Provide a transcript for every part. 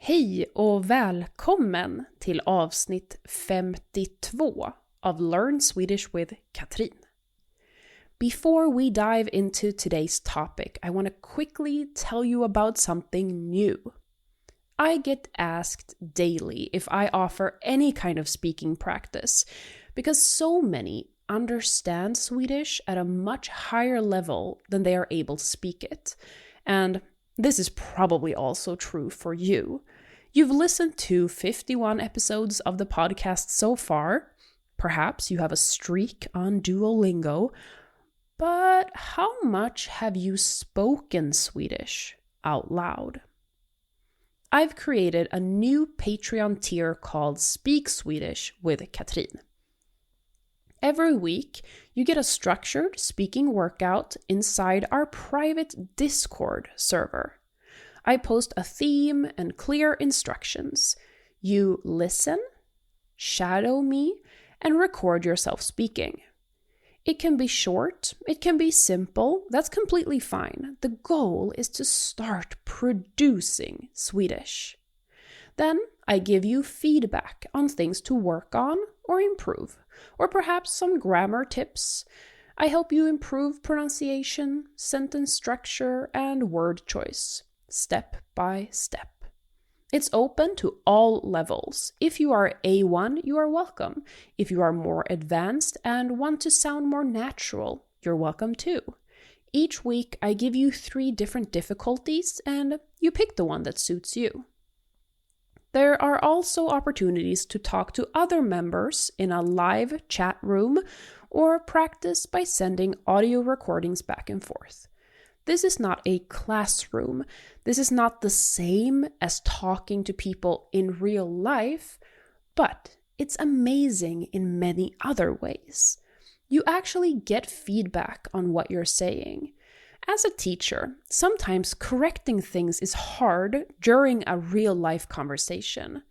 Hej och välkommen till avsnitt 52 av Learn Swedish with Katrin. Before we dive into today's topic, I want to quickly tell you about something new. I get asked daily if I offer any kind of speaking practice because so many understand Swedish at a much higher level than they are able to speak it. And this is probably also true for you. You've listened to 51 episodes of the podcast so far. Perhaps you have a streak on Duolingo. But how much have you spoken Swedish out loud? I've created a new Patreon tier called Speak Swedish with Katrin. Every week, you get a structured speaking workout inside our private Discord server. I post a theme and clear instructions. You listen, shadow me, and record yourself speaking. It can be short, it can be simple, that's completely fine. The goal is to start producing Swedish. Then I give you feedback on things to work on or improve, or perhaps some grammar tips. I help you improve pronunciation, sentence structure, and word choice, step by step. It's open to all levels. If you are A1, you are welcome. If you are more advanced and want to sound more natural, you're welcome too. Each week, I give you 3 different difficulties, and you pick the one that suits you. There are also opportunities to talk to other members in a live chat room or practice by sending audio recordings back and forth. This is not a classroom. This is not the same as talking to people in real life, but it's amazing in many other ways. You actually get feedback on what you're saying. As a teacher, sometimes correcting things is hard during a real-life conversation.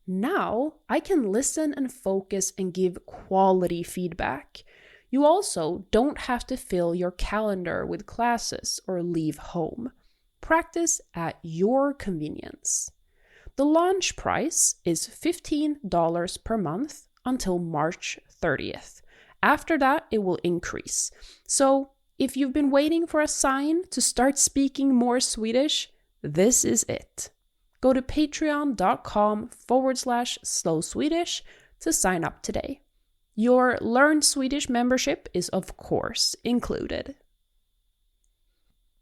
Now, I can listen and focus and give quality feedback. You also don't have to fill your calendar with classes or leave home. Practice at your convenience. The launch price is $15 per month until March 30th. After that, it will increase. So, if you've been waiting for a sign to start speaking more Swedish, this is it. Go to patreon.com/Slow Swedish to sign up today. Your Learn Swedish membership is of course included.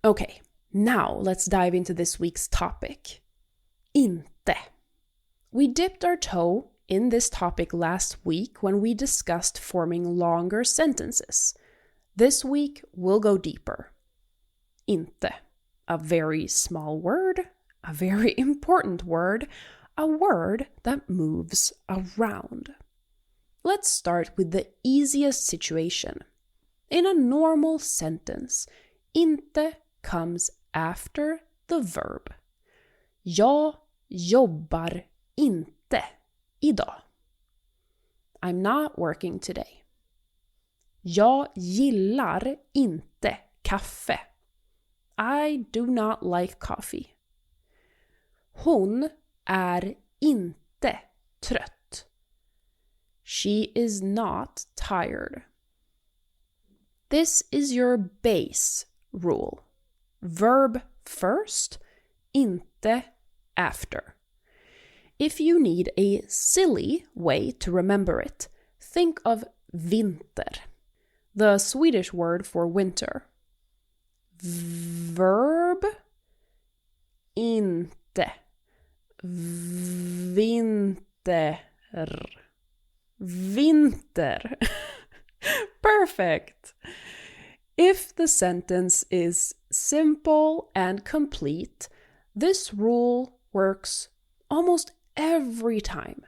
Okay, now let's dive into this week's topic. Inte. We dipped our toe in this topic last week when we discussed forming longer sentences. This week, we'll go deeper. Inte. A very small word, a very important word, a word that moves around. Let's start with the easiest situation. In a normal sentence, inte comes after the verb. Jag jobbar inte idag. I'm not working today. Jag gillar inte kaffe. I do not like coffee. Hon är inte trött. She is not tired. This is your base rule. Verb first, inte after. If you need a silly way to remember it, think of vinter, the Swedish word for winter. Verb, inte, vinter. Vinter. Perfect. If the sentence is simple and complete, this rule works almost every time.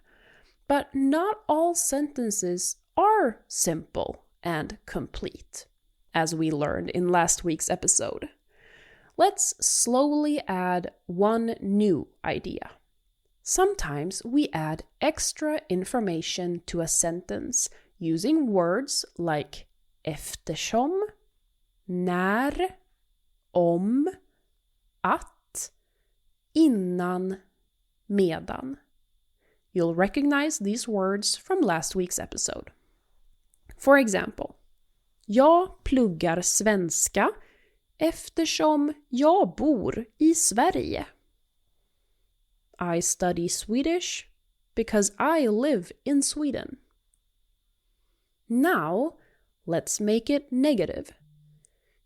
But not all sentences are simple and complete, as we learned in last week's episode. Let's slowly add one new idea. Sometimes we add extra information to a sentence using words like eftersom, när, om, att, innan, medan. You'll recognize these words from last week's episode. For example, jag pluggar svenska eftersom jag bor i Sverige. I study Swedish because I live in Sweden. Now, let's make it negative.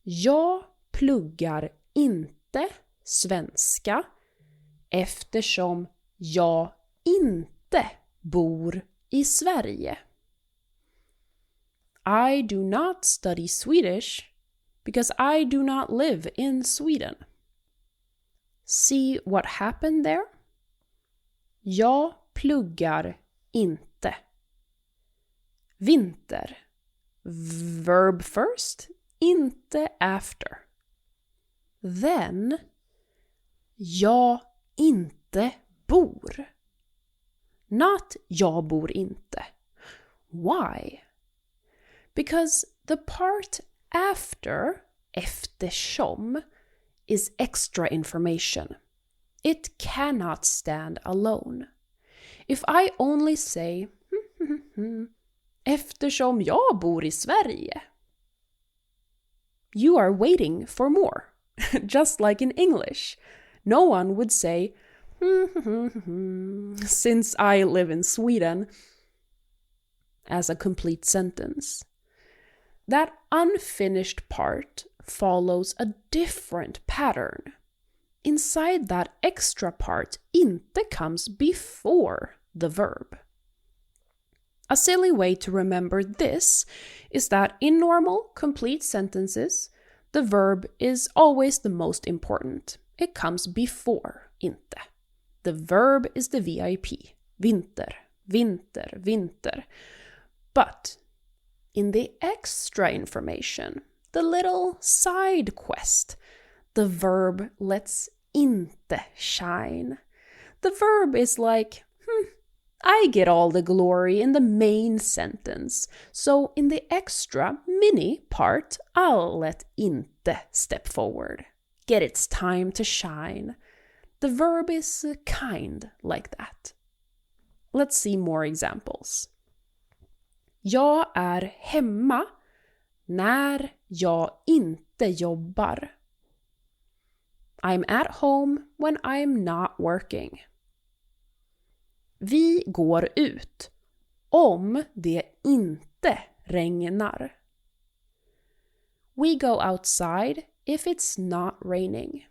Jag pluggar inte svenska eftersom jag inte bor i Sverige. I do not study Swedish because I do not live in Sweden. See what happened there? Jag pluggar inte. Vinter. Verb first, inte after. Then, jag inte bor. Not jag bor inte. Why? Because the part after, eftersom, is extra information. It cannot stand alone. If I only say eftersom jag bor i Sverige, you are waiting for more. Just like in English. No one would say since I live in Sweden as a complete sentence. That unfinished part follows a different pattern. Inside that extra part, inte comes before the verb. A silly way to remember this is that in normal, complete sentences, the verb is always the most important. It comes before inte. The verb is the VIP. Vinter, vinter, vinter. But in the extra information, the little side quest, the verb lets inte shine. The verb is like, I get all the glory in the main sentence, so in the extra mini part, I'll let inte step forward. Get its time to shine. The verb is kind like that. Let's see more examples. Jag är hemma när jag inte jobbar. I'm at home when I'm not working. Vi går ut om det inte regnar. We go outside if it's not raining.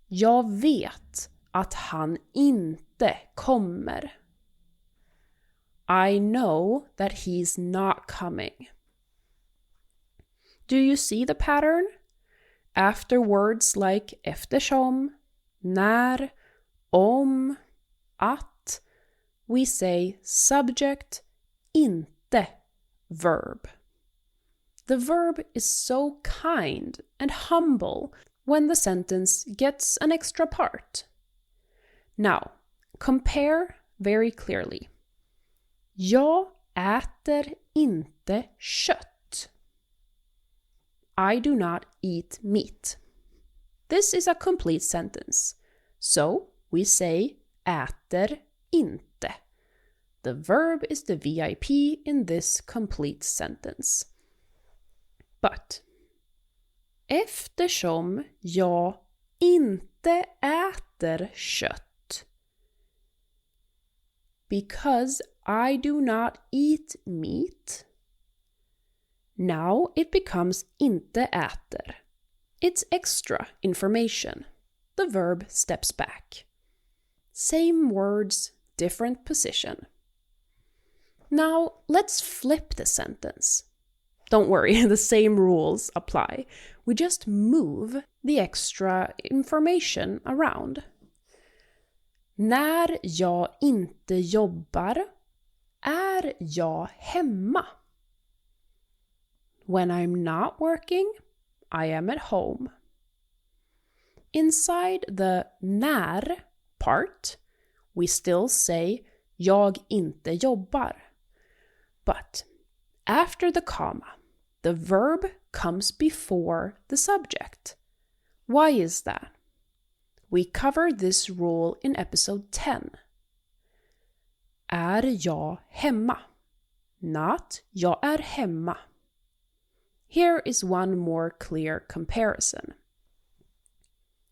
Jag vet att han inte kommer. I know that he's not coming. Do you see the pattern? After words like eftersom, när, om, att, we say subject, inte verb. The verb is so kind and humble when the sentence gets an extra part. Now, compare very clearly. Jag äter inte kött. I do not eat meat. This is a complete sentence. So, we say äter inte. The verb is the VIP in this complete sentence. But, eftersom jag inte äter kött. Because I do not eat meat. Now it becomes inte äter. It's extra information. The verb steps back. Same words, different position. Now let's flip the sentence. Don't worry, the same rules apply. We just move the extra information around. När jag inte jobbar är jag hemma. When I'm not working, I am at home. Inside the när part, we still say jag inte jobbar. But after the comma, the verb comes before the subject. Why is that? We covered this rule in episode 10. Är jag hemma? Not jag är hemma. Here is one more clear comparison.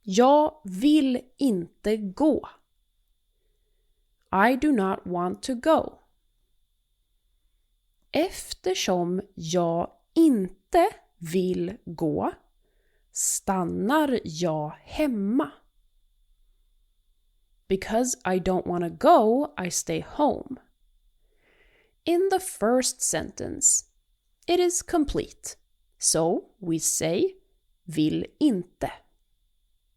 Jag vill inte gå. I do not want to go. Eftersom jag inte vill gå stannar jag hemma. Because I don't want to go, I stay home. In the first sentence, it is complete. So we say vill inte.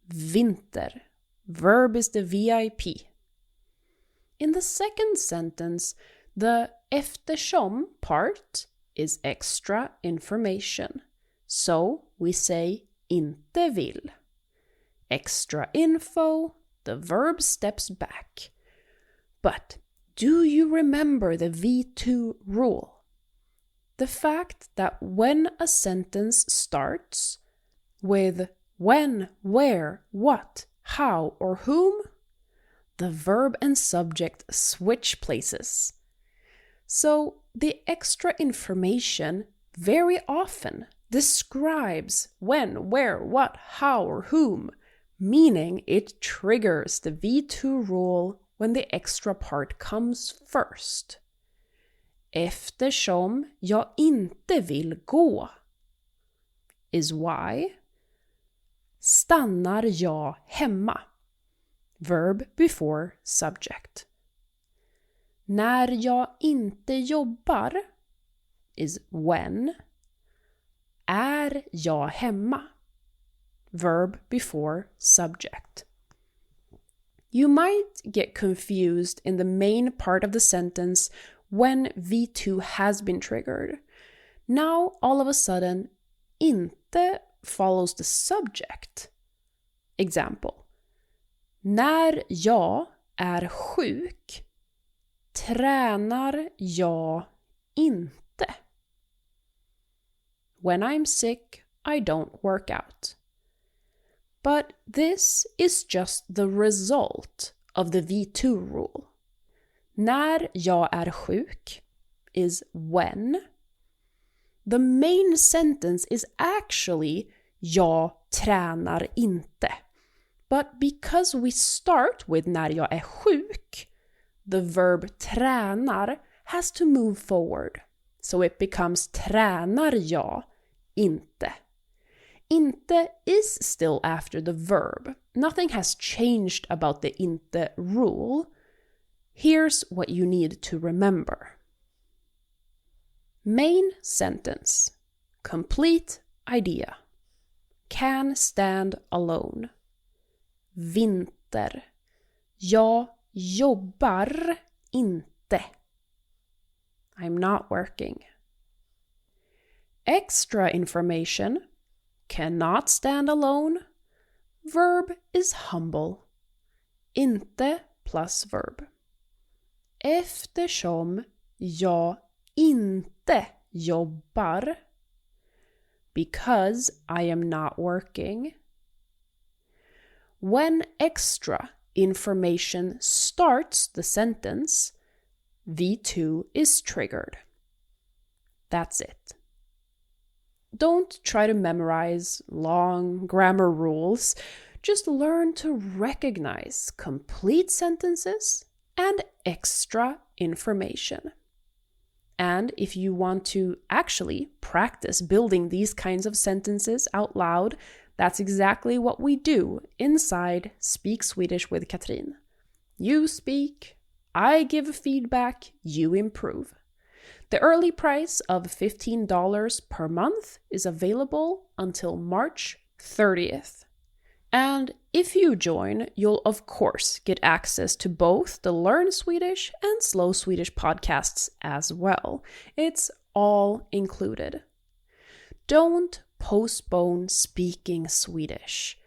Vinter. Verb is the VIP. In the second sentence, the eftersom part is extra information. So we say inte vill. Extra info, the verb steps back. But do you remember the V2 rule? The fact that when a sentence starts with when, where, what, how, or whom, the verb and subject switch places. So the extra information very often describes when, where, what, how, or whom, meaning it triggers the V2 rule when the extra part comes first. Eftersom jag inte vill gå is why. Stannar jag hemma. Verb before subject. När jag inte jobbar is when. Är jag hemma. Verb before subject. You might get confused in the main part of the sentence when V2 has been triggered. Now, all of a sudden, inte follows the subject. Example. När jag är sjuk tränar jag inte. When I'm sick, I don't work out. But this is just the result of the V2 rule. När jag är sjuk is when. The main sentence is actually jag tränar inte. But because we start with när jag är sjuk, the verb tränar has to move forward. So it becomes tränar jag inte. Inte is still after the verb. Nothing has changed about the inte rule. Here's what you need to remember. Main sentence. Complete idea. Can stand alone. Vinter. Jag jobbar inte. I'm not working. Extra information. Cannot stand alone. Verb is humble. Inte plus verb. Eftersom jag inte jobbar. Because I am not working. When extra information starts the sentence, V2 is triggered. That's it. Don't try to memorize long grammar rules. Just learn to recognize complete sentences and extra information. And if you want to actually practice building these kinds of sentences out loud, that's exactly what we do inside Speak Swedish with Katrin. You speak, I give feedback, you improve. The early price of $15 per month is available until March 30th. And if you join, you'll of course get access to both the Learn Swedish and Slow Swedish podcasts as well. It's all included. Don't postpone speaking Swedish.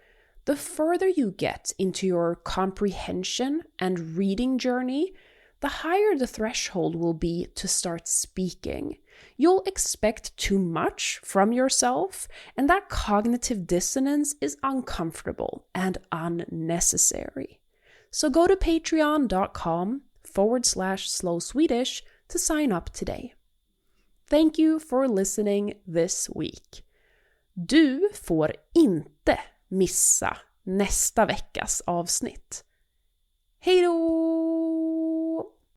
The further you get into your comprehension and reading journey, the higher the threshold will be to start speaking. You'll expect too much from yourself, and that cognitive dissonance is uncomfortable and unnecessary. So go to patreon.com/Slow Swedish to sign up today. Thank you for listening this week. Du får inte missa nästa veckas avsnitt. Hej då!